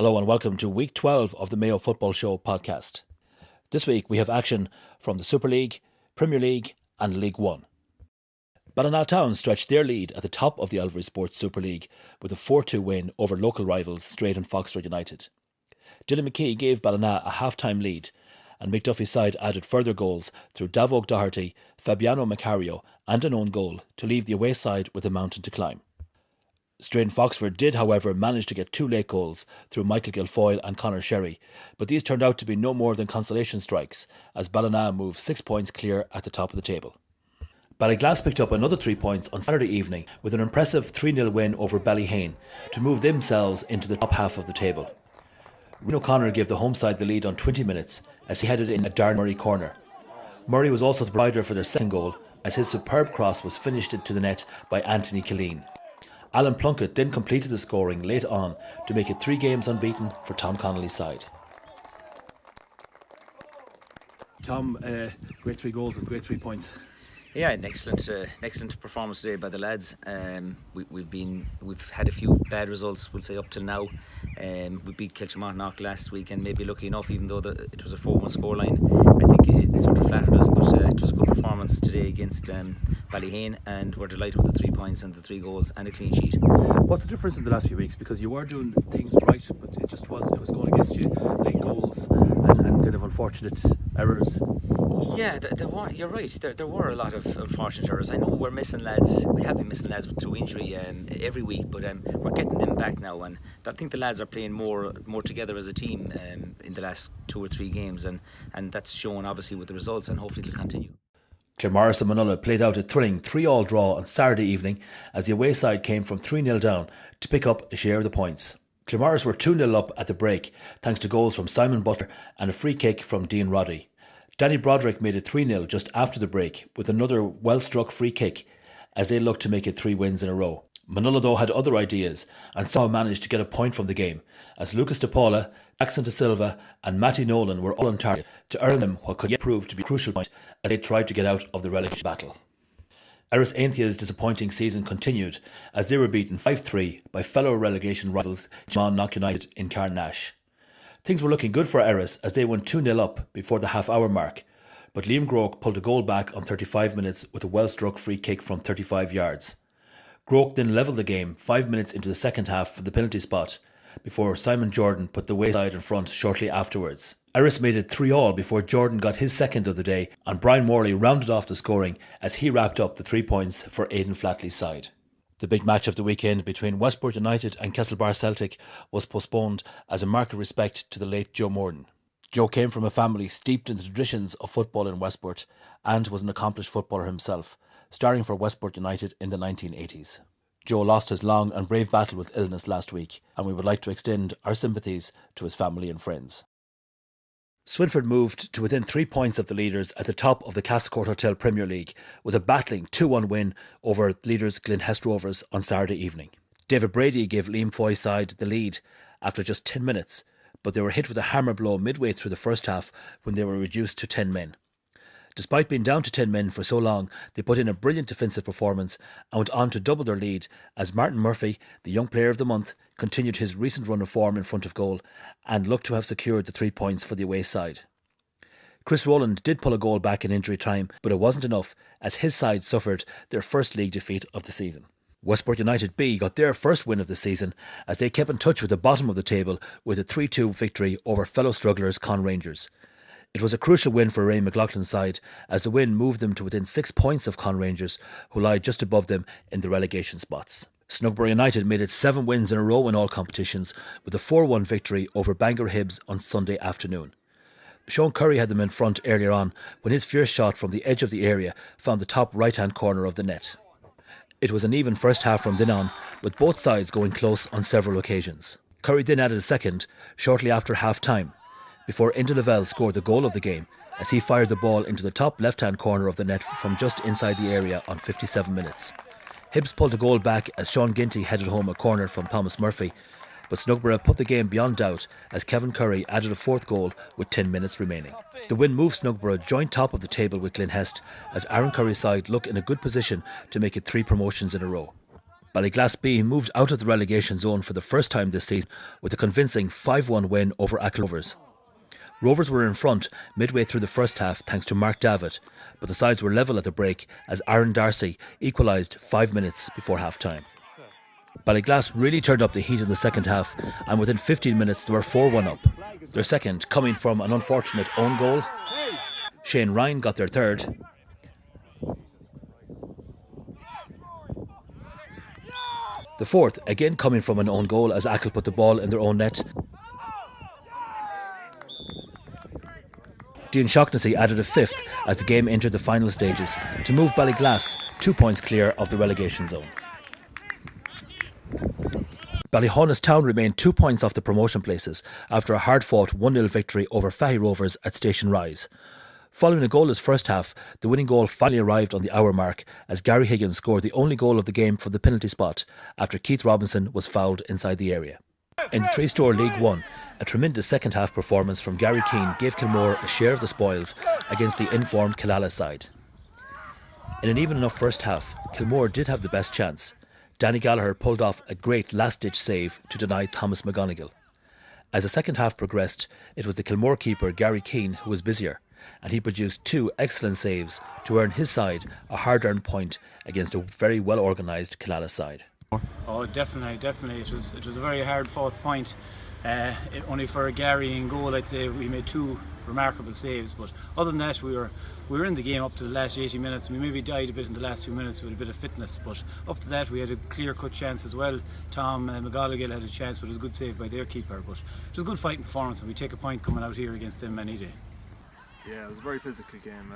Hello and welcome to week 12 of the Mayo Football Show podcast. This week we have action from the Super League, Premier League and League One. Ballinatown stretched their lead at the top of the Alvarez Sports Super League with a 4-2 win over local rivals Straight and Foxford United. Dylan McKee gave Ballina a half-time lead and McDuffie's side added further goals through Davog Doherty, Fabiano Macario and an own goal to leave the away side with a mountain to climb. Straight and Foxford did, however, manage to get two late goals through Michael Guilfoyle and Conor Sherry, but these turned out to be no more than consolation strikes as Ballina moved 6 points clear at the top of the table. Ballyglass picked up another 3 points on Saturday evening with an impressive 3-0 win over Ballyhane to move themselves into the top half of the table. Rian O'Connor gave the home side the lead on 20 minutes as he headed in a Darren Murray corner. Murray was also the provider for their second goal as his superb cross was finished into the net by Anthony Killeen. Alan Plunkett then completed the scoring late on to make it 3 games unbeaten for Tom Connolly's side. Tom, great 3 goals and great 3 points. Yeah, an excellent performance today by the lads. We've had a few bad results, we'll say, up till now. We beat Kiltramontonock last week and maybe lucky enough, even though it was a 4-1 scoreline. I think it sort of flattered us, but it was a good performance today against Ballyhane, and we're delighted with the 3 points and the 3 goals and a clean sheet. What's the difference in the last few weeks? Because you were doing things right, but it was going against you. Late goals and kind of unfortunate errors. Yeah, you're right. There were a lot of unfortunate errors. I know we're missing lads. We have been missing lads through injury every week, but we're getting them back now, and I think the lads are playing more together as a team in the last 2 or 3 games, and that's shown obviously with the results, and hopefully it'll continue. Claremorris and Manula played out a thrilling 3-3 draw on Saturday evening as the away side came from 3-0 down to pick up a share of the points. Claremorris were 2-0 up at the break thanks to goals from Simon Butler and a free kick from Dean Roddy. Danny Broderick made it 3-0 just after the break with another well-struck free kick as they looked to make it 3 wins in a row. Manula though had other ideas and somehow managed to get a point from the game as Lucas De Paula, Jackson De Silva and Matty Nolan were all on target to earn them what could yet prove to be a crucial point as they tried to get out of the relegation battle. Erris Ainthia's disappointing season continued as they were beaten 5-3 by fellow relegation rivals Kilmarnock United in Carnash. Things were looking good for Erris as they went 2-0 up before the half-hour mark, but Liam Groke pulled a goal back on 35 minutes with a well-struck free kick from 35 yards. Groke then levelled the game 5 minutes into the second half for the penalty spot before Simon Jordan put the away side in front shortly afterwards. Erris made it 3-3 before Jordan got his second of the day and Brian Morley rounded off the scoring as he wrapped up the 3 points for Aidan Flatley's side. The big match of the weekend between Westport United and Castlebar Celtic was postponed as a mark of respect to the late Joe Morden. Joe came from a family steeped in the traditions of football in Westport and was an accomplished footballer himself, starting for Westport United in the 1980s. Joe lost his long and brave battle with illness last week, and we would like to extend our sympathies to his family and friends. Swinford moved to within 3 points of the leaders at the top of the Castlecourt Hotel Premier League with a battling 2-1 win over leaders Glenhest Rovers on Saturday evening. David Brady gave Liam Foy's side the lead after just 10 minutes, but they were hit with a hammer blow midway through the first half when they were reduced to 10 men. Despite being down to 10 men for so long, they put in a brilliant defensive performance and went on to double their lead as Martin Murphy, the Young Player of the Month, continued his recent run of form in front of goal and looked to have secured the 3 points for the away side. Chris Rowland did pull a goal back in injury time, but it wasn't enough as his side suffered their first league defeat of the season. Westport United B got their first win of the season as they kept in touch with the bottom of the table with a 3-2 victory over fellow strugglers Con Rangers. It was a crucial win for Ray McLaughlin's side as the win moved them to within 6 points of Con Rangers, who lie just above them in the relegation spots. Snugburgh United made it 7 wins in a row in all competitions with a 4-1 victory over Bangor Hibs on Sunday afternoon. Sean Curry had them in front earlier on when his fierce shot from the edge of the area found the top right-hand corner of the net. It was an even first half from then on, with both sides going close on several occasions. Curry then added a second shortly after half-time, before Enda Lavelle scored the goal of the game as he fired the ball into the top left-hand corner of the net from just inside the area on 57 minutes. Hibs pulled a goal back as Sean Ginty headed home a corner from Thomas Murphy, but Snugburgh put the game beyond doubt as Kevin Curry added a 4th goal with 10 minutes remaining. The win moved Snugburgh joint top of the table with Glenhest as Aaron Curry's side look in a good position to make it 3 promotions in a row. Ballyglass B moved out of the relegation zone for the first time this season with a convincing 5-1 win over Achill Rovers. Rovers were in front midway through the first half thanks to Mark Davitt, but the sides were level at the break as Aaron Darcy equalised 5 minutes before half-time. Ballyglass really turned up the heat in the second half, and within 15 minutes they were 4-1 up. Their second coming from an unfortunate own goal. Shane Ryan got their third. The fourth, again coming from an own goal as Achill put the ball in their own net. Dean Shaughnessy added a fifth as the game entered the final stages to move Ballyglass 2 points clear of the relegation zone. Ballyhaunis remained 2 points off the promotion places after a hard-fought 1-0 victory over Fahy Rovers at Station Rise. Following a goalless first half, the winning goal finally arrived on the hour mark as Gary Higgins scored the only goal of the game from the penalty spot after Keith Robinson was fouled inside the area. In the three-store League One, a tremendous second half performance from Gary Keane gave Kilmore a share of the spoils against the informed Killala side. In an even enough first half, Kilmore did have the best chance. Danny Gallagher pulled off a great last-ditch save to deny Thomas McGonigal. As the second half progressed, it was the Kilmore keeper Gary Keane who was busier, and he produced 2 excellent saves to earn his side a hard-earned point against a very well-organised Killala side. Oh, definitely. It was a very hard-fought point. Only for Gary in goal, I'd say we made 2 remarkable saves. But other than that, we were in the game up to the last 80 minutes. We maybe died a bit in the last few minutes with a bit of fitness, but up to that, we had a clear-cut chance as well. Tom McGonigal had a chance, but it was a good save by their keeper. But it was a good fighting performance, and we take a point coming out here against them any day. Yeah, it was a very physical game.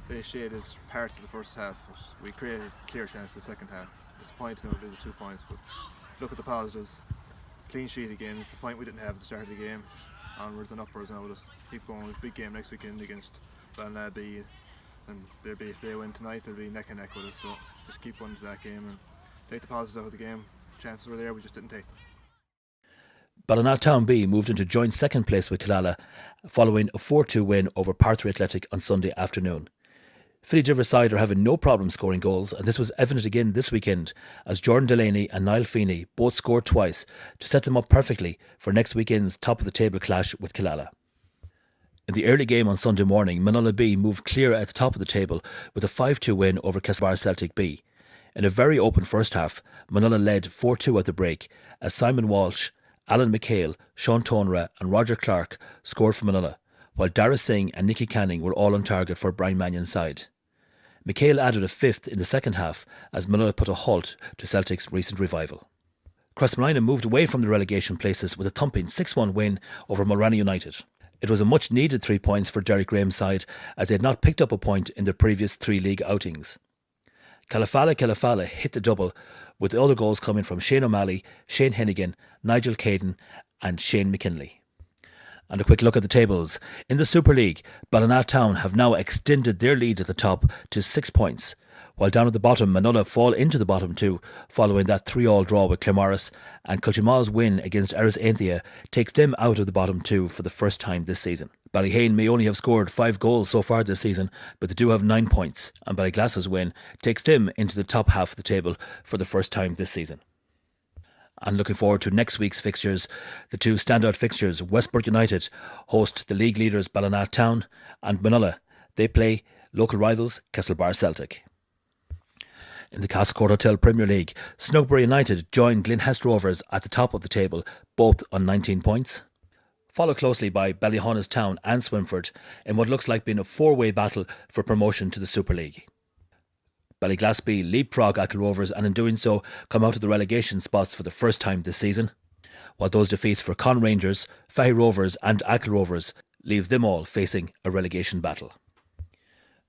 They shaded parts of the first half, but we created a clear chance the second half. Disappointing to lose 2 points, but look at the positives. Clean sheet again. It's the point we didn't have at the start of the game. Just onwards and upwards now. We'll just keep going with a big game next weekend against Ballina B, and if they win tonight, they'll be neck and neck with us. So just keep going to that game and take the positives out of the game. Chances were there, we just didn't take them. Ballina Town B moved into joint second place with Killala following a 4-2 win over Parthree Athletic on Sunday afternoon. Philly side are having no problem scoring goals, and this was evident again this weekend as Jordan Delaney and Niall Feeney both scored twice to set them up perfectly for next weekend's top-of-the-table clash with Killala. In the early game on Sunday morning, Manula B moved clear at the top of the table with a 5-2 win over Castlebar Celtic B. In a very open first half, Manula led 4-2 at the break as Simon Walsh, Alan McHale, Sean Tonra and Roger Clark scored for Manula, while Dara Singh and Nicky Canning were all on target for Brian Mannion's side. McHale added a fifth in the second half as Manula put a halt to Celtic's recent revival. Crossmolina moved away from the relegation places with a thumping 6-1 win over Mulranny United. It was a much needed 3 points for Derek Graham's side as they had not picked up a point in their previous 3 league outings. Calafala hit the double, with the other goals coming from Shane O'Malley, Shane Hennigan, Nigel Caden and Shane McKinley. And a quick look at the tables. In the Super League, Ballina Town have now extended their lead at the top to 6 points, while down at the bottom, Manula fall into the bottom 2 following that 3-all draw with Claremorris, and Cultimal's win against Eris Ainthia takes them out of the bottom 2 for the first time this season. Ballyhane may only have scored 5 goals so far this season, but they do have 9 points, and Ballyglass's win takes them into the top half of the table for the first time this season. And looking forward to next week's fixtures, the 2 standout fixtures, Westport United host the league leaders Ballina Town, and Manula, they play local rivals Castlebar Celtic. In the Castlecourt Hotel Premier League, Snugbury United joined Glenhest Rovers at the top of the table, both on 19 points. Followed closely by Ballyhaunis Town and Swinford in what looks like being a 4-way battle for promotion to the Super League. Ballyglass B leapfrog Achill Rovers and in doing so come out of the relegation spots for the first time this season, while those defeats for Con Rangers, Fahy Rovers and Achill Rovers leaves them all facing a relegation battle.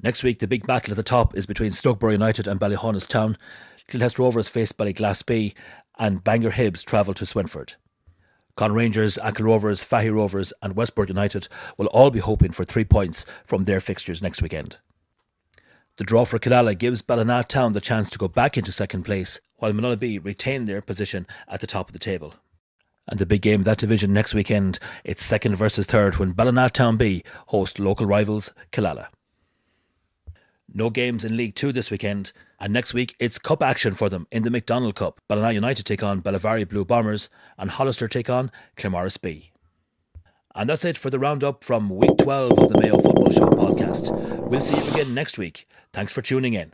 Next week the big battle at the top is between Snugbury United and Ballyhaunis Town. Glenhest Rovers face Ballyglass B and Bangor Hibs travel to Swinford. Con Rangers, Achill Rovers, Fahy Rovers and Westport United will all be hoping for 3 points from their fixtures next weekend. The draw for Killala gives Ballina Town the chance to go back into second place, while Manula B retain their position at the top of the table. And the big game of that division next weekend, it's second versus third when Ballina Town B host local rivals Killala. No games in League 2 this weekend, and next week it's cup action for them in the McDonald Cup. Ballina United take on Bellavari Blue Bombers and Hollister take on Claremorris B. And that's it for the roundup from week 12 of the Mayo Football Show podcast. We'll see you again next week. Thanks for tuning in.